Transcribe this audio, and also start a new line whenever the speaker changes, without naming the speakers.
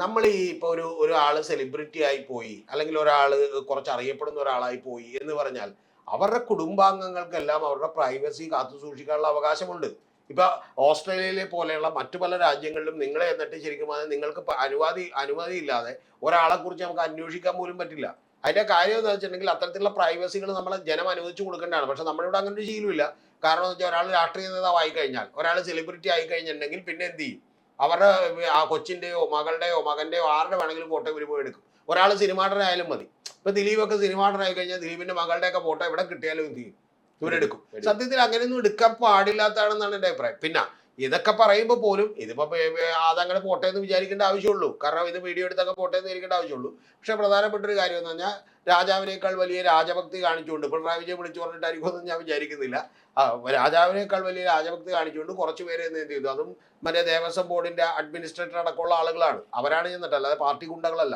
നമ്മൾ ഈ ഇപ്പൊ ഒരാള് സെലിബ്രിറ്റി ആയി പോയി, അല്ലെങ്കിൽ ഒരാള് കുറച്ച് അറിയപ്പെടുന്ന ഒരാളായി പോയി എന്ന് പറഞ്ഞാൽ അവരുടെ കുടുംബാംഗങ്ങൾക്കെല്ലാം അവരുടെ പ്രൈവസി കാത്തു സൂക്ഷിക്കാനുള്ള അവകാശമുണ്ട്. ഇപ്പൊ ഓസ്ട്രേലിയയിലെ പോലെയുള്ള മറ്റു പല രാജ്യങ്ങളിലും നിങ്ങളെ എന്നിട്ട് ശരിക്കും പറഞ്ഞാൽ നിങ്ങൾക്ക് അനുമതി ഇല്ലാതെ ഒരാളെ കുറിച്ച് നമുക്ക് അന്വേഷിക്കാൻ പോലും പറ്റില്ല. അതിന്റെ കാര്യം എന്താ വെച്ചിട്ടുണ്ടെങ്കിൽ അത്തരത്തിലുള്ള പ്രൈവസികൾ നമ്മളെ ജനം അനുവദിച്ചു കൊടുക്കേണ്ടതാണ്. പക്ഷെ നമ്മുടെ ഇവിടെ അങ്ങനെ ഒരു ശീലമില്ല. കാരണം എന്ന് വെച്ചാൽ ഒരാൾ രാഷ്ട്രീയ നേതാവായി കഴിഞ്ഞാൽ, ഒരാൾ സെലിബ്രിറ്റി ആയി കഴിഞ്ഞിട്ടുണ്ടെങ്കിൽ പിന്നെ എന്ത് ചെയ്യും? അവരുടെ ആ കൊച്ചിന്റെയോ മകളുടെയോ മകന്റെയോ ആരുടെ വേണമെങ്കിലും ഫോട്ടോ ഇവർ പോയി എടുക്കും. ഒരാൾ സിനിമാ നടനായാലും മതി. ഇപ്പൊ ദിലീപൊക്കെ സിനിമാ നടനായി കഴിഞ്ഞാൽ ദിലീപിന്റെ മകളുടെ ഒക്കെ ഫോട്ടോ എവിടെ കിട്ടിയാലും എന്ത് ചെയ്യും?
എടുക്കും
ഇവരെടുക്കും.
എടുക്കും.
സത്യത്തിൽ അങ്ങനെയൊന്നും എടുക്കാൻ പാടില്ലാത്തതാണെന്നാണ് എൻ്റെ അഭിപ്രായം. പിന്നെ ഇതൊക്കെ പറയുമ്പോൾ പോലും ഇതിപ്പോ അതങ്ങനെ പോട്ടെ എന്ന് വിചാരിക്കേണ്ട ആവശ്യമുള്ളൂ. കാരണം ഇത് വീഡിയോ എടുത്തൊക്കെ പോട്ടെ എന്ന് വിചാരിക്കേണ്ട ആവശ്യമുള്ളൂ. പക്ഷെ പ്രധാനപ്പെട്ട ഒരു കാര്യം എന്ന് പറഞ്ഞാൽ രാജാവിനേക്കാൾ വലിയ രാജഭക്തി കാണിച്ചുകൊണ്ട് പിണറായി വിജയൻ വിളിച്ചു പറഞ്ഞിട്ടായിരിക്കുമെന്ന് ഞാൻ വിചാരിക്കുന്നില്ല. ആ, രാജാവിനേക്കാൾ വലിയ രാജഭക്തി കാണിച്ചുകൊണ്ട് കുറച്ച് പേര് എന്ത് ചെയ്തു, അതും മറ്റേ ദേവസ്വം ബോർഡിന്റെ അഡ്മിനിസ്ട്രേറ്റർ അടക്കമുള്ള ആളുകളാണ്. അവരാണ് ചെന്നിട്ട്, അല്ലാതെ പാർട്ടി ഗുണ്ടകളല്ല.